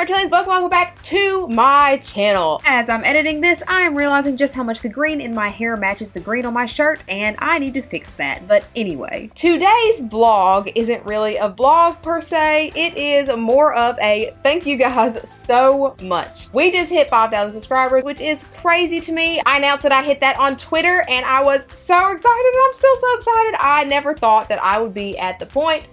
reptilians, welcome back to my channel. As I'm editing this, I am realizing just how much the green in my hair matches the green on my shirt, and I need to fix that. But anyway, today's vlog isn't really a vlog per se. It is more of a thank you guys so much. We just hit 5,000 subscribers, which is crazy to me. I announced that I hit that on Twitter, and I was so excited, and I'm still so excited. I never thought that I would be at the point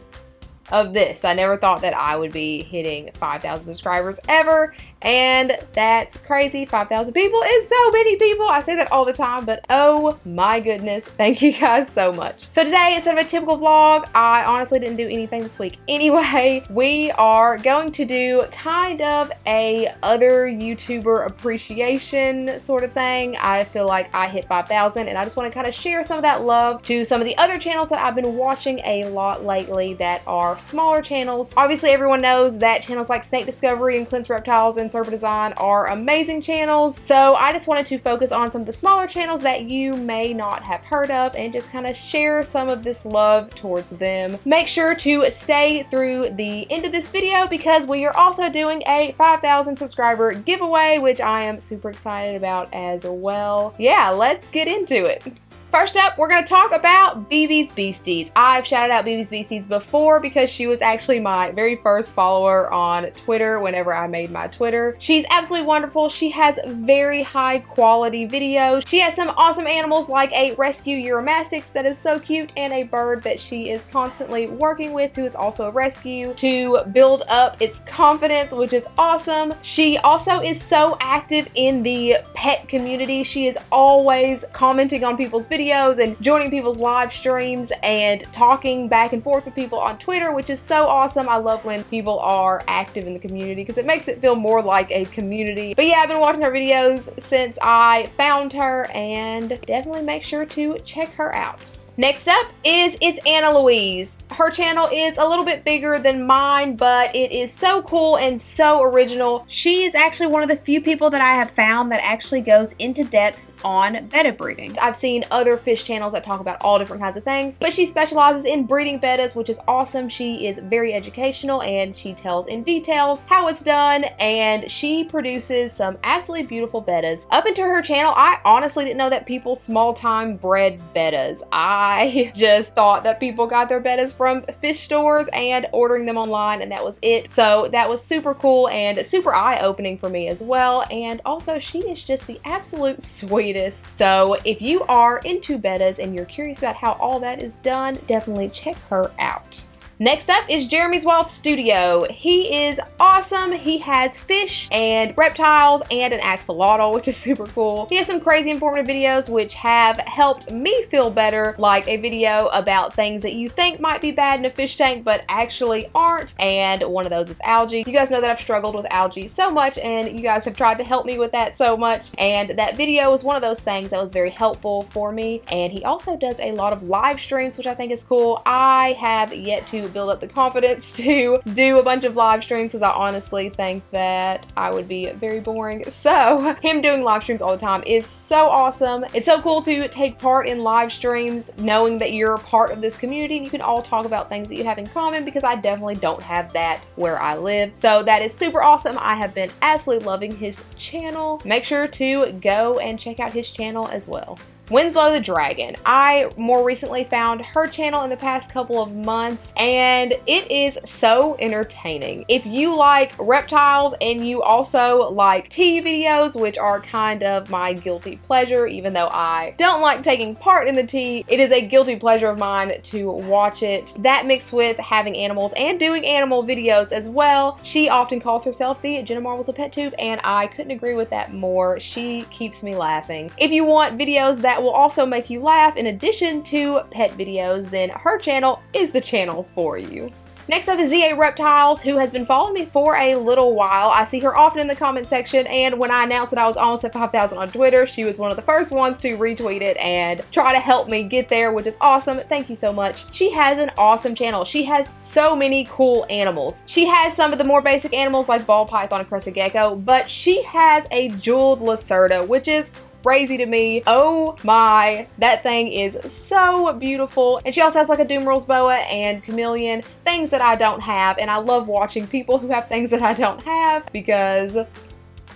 of this. I never thought that I would be hitting 5,000 subscribers ever, and that's crazy. 5,000 people is so many people. I say that all the time, but oh my goodness, thank you guys so much. So today, instead of a typical vlog, I honestly didn't do anything this week anyway. We are going to do kind of a other YouTuber appreciation sort of thing. I feel like I hit 5,000, and I just want to kind of share some of that love to some of the other channels that I've been watching a lot lately that are smaller channels. Obviously, everyone knows that channels like Snake Discovery and Clint's Reptiles and Serpent Design are amazing channels. So I just wanted to focus on some of the smaller channels that you may not have heard of and just kind of share some of this love towards them. Make sure to stay through the end of this video because we are also doing a 5,000 subscriber giveaway, which I am super excited about as well. Yeah, let's get into it. First up, we're going to talk about Bees Beasties. I've shouted out Bees Beasties before because she was actually my very first follower on Twitter whenever I made my Twitter. She's absolutely wonderful. She has very high quality videos. She has some awesome animals like a rescue Eurymastix that is so cute, and a bird that she is constantly working with who is also a rescue to build up its confidence, which is awesome. She also is so active in the pet community. She is always commenting on people's videos and joining people's live streams and talking back and forth with people on Twitter, which is so awesome. I love when people are active in the community because it makes it feel more like a community. But yeah, I've been watching her videos since I found her, and definitely make sure to check her out. Next up is It's Anna Louise. Her channel is a little bit bigger than mine, but it is so cool and so original. She is actually one of the few people that I have found that actually goes into depth on betta breeding. I've seen other fish channels that talk about all different kinds of things, but she specializes in breeding bettas, which is awesome. She is very educational and she tells in details how it's done, and she produces some absolutely beautiful bettas. Up into her channel, I honestly didn't know that people small-time bred bettas. I just thought that people got their bettas from fish stores and ordering them online, and that was it. So that was super cool and super eye-opening for me as well. And also, she is just the absolute sweetest. So if you are into bettas and you're curious about how all that is done, definitely check her out. Next up is Jeremy's Wild Studio. He is awesome. He has fish and reptiles and an axolotl, which is super cool. He has some crazy informative videos which have helped me feel better, like a video about things that you think might be bad in a fish tank but actually aren't, and one of those is algae. You guys know that I've struggled with algae so much, and you guys have tried to help me with that so much, and that video was one of those things that was very helpful for me. And he also does a lot of live streams, which I think is cool. I have yet to build up the confidence to do a bunch of live streams because I honestly think that I would be very boring. So him doing live streams all the time is so awesome. It's so cool to take part in live streams knowing that you're part of this community and you can all talk about things that you have in common, because I definitely don't have that where I live. So that is super awesome. I have been absolutely loving his channel. Make sure to go and check out his channel as well. Winslows the Dragon. I more recently found her channel in the past couple of months, and it is so entertaining. If you like reptiles and you also like tea videos, which are kind of my guilty pleasure, even though I don't like taking part in the tea, it is a guilty pleasure of mine to watch it. That mixed with having animals and doing animal videos as well. She often calls herself the Jenna Marbles of PetTube, and I couldn't agree with that more. She keeps me laughing. If you want videos that will also make you laugh in addition to pet videos, then her channel is the channel for you. Next up is ZA Reptiles, who has been following me for a little while. I see her often in the comment section, and when I announced that I was almost at 5,000 on Twitter, she was one of the first ones to retweet it and try to help me get there, which is awesome. Thank you so much. She has an awesome channel. She has so many cool animals. She has some of the more basic animals like ball python and crested gecko, but she has a jeweled lacerda, which is crazy to me. Oh my, that thing is so beautiful. And she also has like a Doom Rules boa and chameleon, things that I don't have, and I love watching people who have things that I don't have because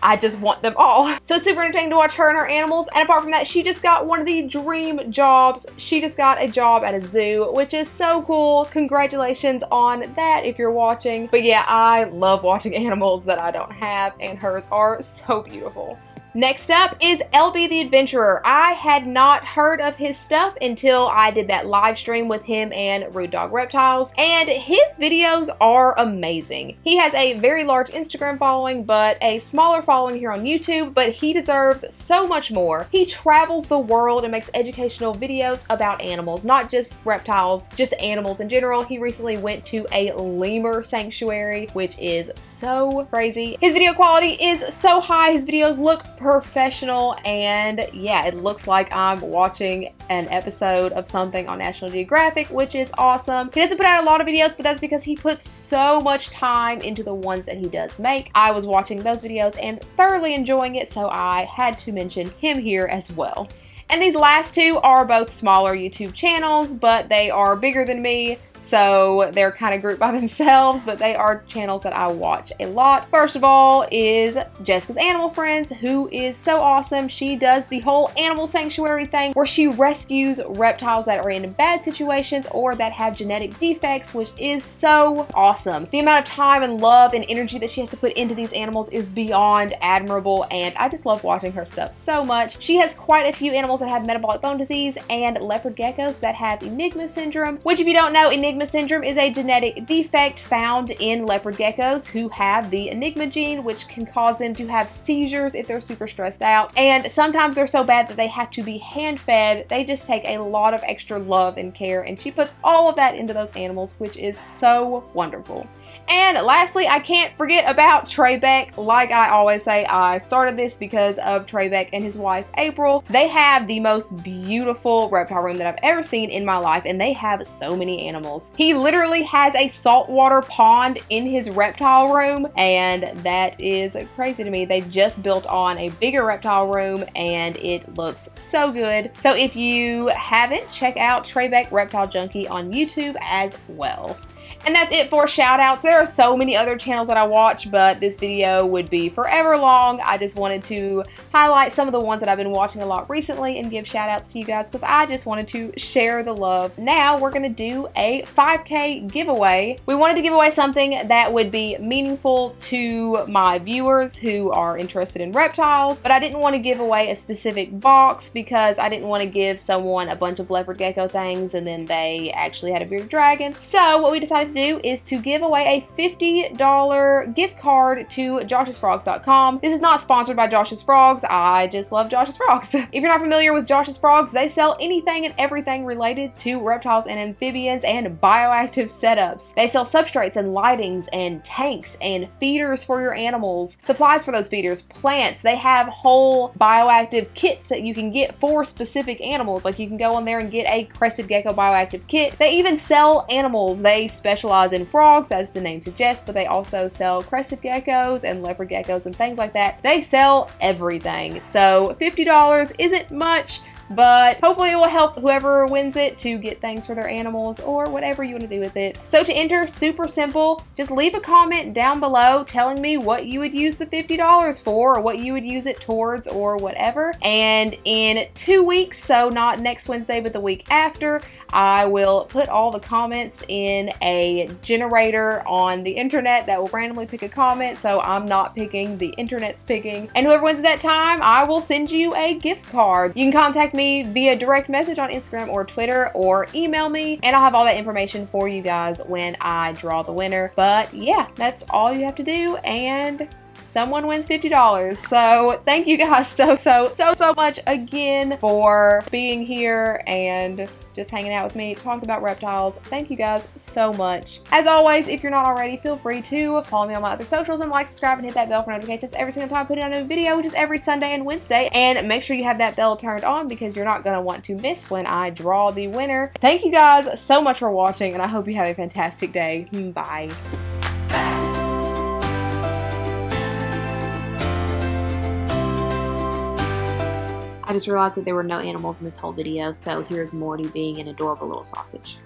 I just want them all. So super entertaining to watch her and her animals. And apart from that, she just got one of the dream jobs. She just got a job at a zoo, which is so cool. Congratulations on that if you're watching. But yeah, I love watching animals that I don't have, and hers are so beautiful. Next up is LB the Adventurer. I had not heard of his stuff until I did that live stream with him and Rude Dog Reptiles, and his videos are amazing. He has a very large Instagram following, but a smaller following here on YouTube, but he deserves so much more. He travels the world and makes educational videos about animals, not just reptiles, just animals in general. He recently went to a lemur sanctuary, which is so crazy. His video quality is so high. His videos look professional, and yeah, it looks like I'm watching an episode of something on National Geographic, which is awesome. He doesn't put out a lot of videos, but that's because he puts so much time into the ones that he does make. I was watching those videos and thoroughly enjoying it, so I had to mention him here as well. And these last two are both smaller YouTube channels, but they are bigger than me, so they're kind of grouped by themselves, but they are channels that I watch a lot. First of all is Jessica's Animal Friends, who is so awesome. She does the whole animal sanctuary thing where she rescues reptiles that are in bad situations or that have genetic defects, which is so awesome. The amount of time and love and energy that she has to put into these animals is beyond admirable, and I just love watching her stuff so much. She has quite a few animals that have metabolic bone disease and leopard geckos that have Enigma syndrome, which if you don't know, Enigma syndrome is a genetic defect found in leopard geckos who have the Enigma gene, which can cause them to have seizures if they're super stressed out. And sometimes they're so bad that they have to be hand fed. They just take a lot of extra love and care, and she puts all of that into those animals, which is so wonderful. And lastly, I can't forget about Tradeback. Like I always say, I started this because of Tradeback and his wife, April. They have the most beautiful reptile room that I've ever seen in my life, and they have so many animals. He literally has a saltwater pond in his reptile room, and that is crazy to me. They just built on a bigger reptile room, and it looks so good. So if you haven't, check out Tradeback Reptile Junkie on YouTube as well. And that's it for shoutouts. There are so many other channels that I watch, but this video would be forever long. I just wanted to highlight some of the ones that I've been watching a lot recently and give shoutouts to you guys because I just wanted to share the love. Now we're gonna do a 5K giveaway. We wanted to give away something that would be meaningful to my viewers who are interested in reptiles, but I didn't want to give away a specific box because I didn't want to give someone a bunch of leopard gecko things and then they actually had a bearded dragon. So what we decided to do is to give away a $50 gift card to joshsfrogs.com. This is not sponsored by Josh's Frogs. I just love Josh's Frogs. If you're not familiar with Josh's Frogs, they sell anything and everything related to reptiles and amphibians and bioactive setups. They sell substrates and lightings and tanks and feeders for your animals, supplies for those feeders, plants. They have whole bioactive kits that you can get for specific animals. Like you can go on there and get a crested gecko bioactive kit. They even sell animals. They specialize in frogs, as the name suggests, but they also sell crested geckos and leopard geckos and things like that. They sell everything. So $50 isn't much, but hopefully it will help whoever wins it to get things for their animals or whatever you want to do with it. So to enter, super simple. Just leave a comment down below telling me what you would use the $50 for or what you would use it towards or whatever. And in 2 weeks, so not next Wednesday, but the week after, I will put all the comments in a generator on the internet that will randomly pick a comment. So I'm not picking, the internet's picking. And whoever wins at that time, I will send you a gift card. You can contact me via direct message on Instagram or Twitter or email me, and I'll have all that information for you guys when I draw the winner. But yeah, that's all you have to do, and someone wins $50. So thank you guys so much again for being here and just hanging out with me, talking about reptiles. Thank you guys so much. As always, if you're not already, feel free to follow me on my other socials and like, subscribe, and hit that bell for notifications every single time I put out a new video, which is every Sunday and Wednesday. And make sure you have that bell turned on because you're not gonna want to miss when I draw the winner. Thank you guys so much for watching, and I hope you have a fantastic day. Bye. I just realized that there were no animals in this whole video, so here's Morty being an adorable little sausage.